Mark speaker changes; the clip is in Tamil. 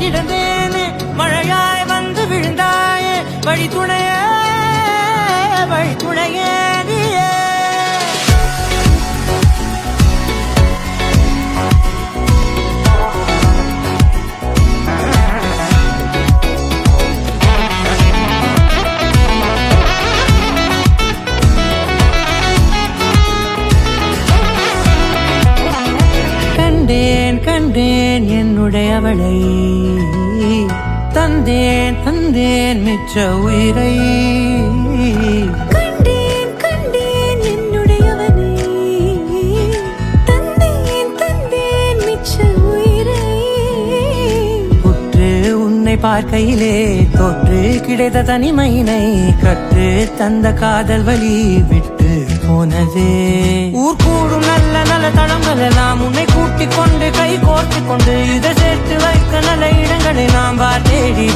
Speaker 1: கிடந்தேனே மழையாய் வந்து விழுந்தாயே வழி துணையே நீயே கண்டேன் என்னுடையவளை தந்தேன் மிச்ச உயிரை
Speaker 2: கண்டேன் என்னுடையவனை தந்தேன் மிச்ச உயிரை
Speaker 1: உற்று உன்னை பார்க்கையிலே தொற்று கிடைத்த தனிமையினை கற்று தந்த காதல் வழி விட்டு போனதே ஊர் கூடும் நல்ல தளங்கள் எல்லாம் உன்னை கூட்டிக் கொண்டு கை கோர்த்து கொண்டு இதை சேர்த்து வைக்க நல்ல இடங்களை நாம் தேடி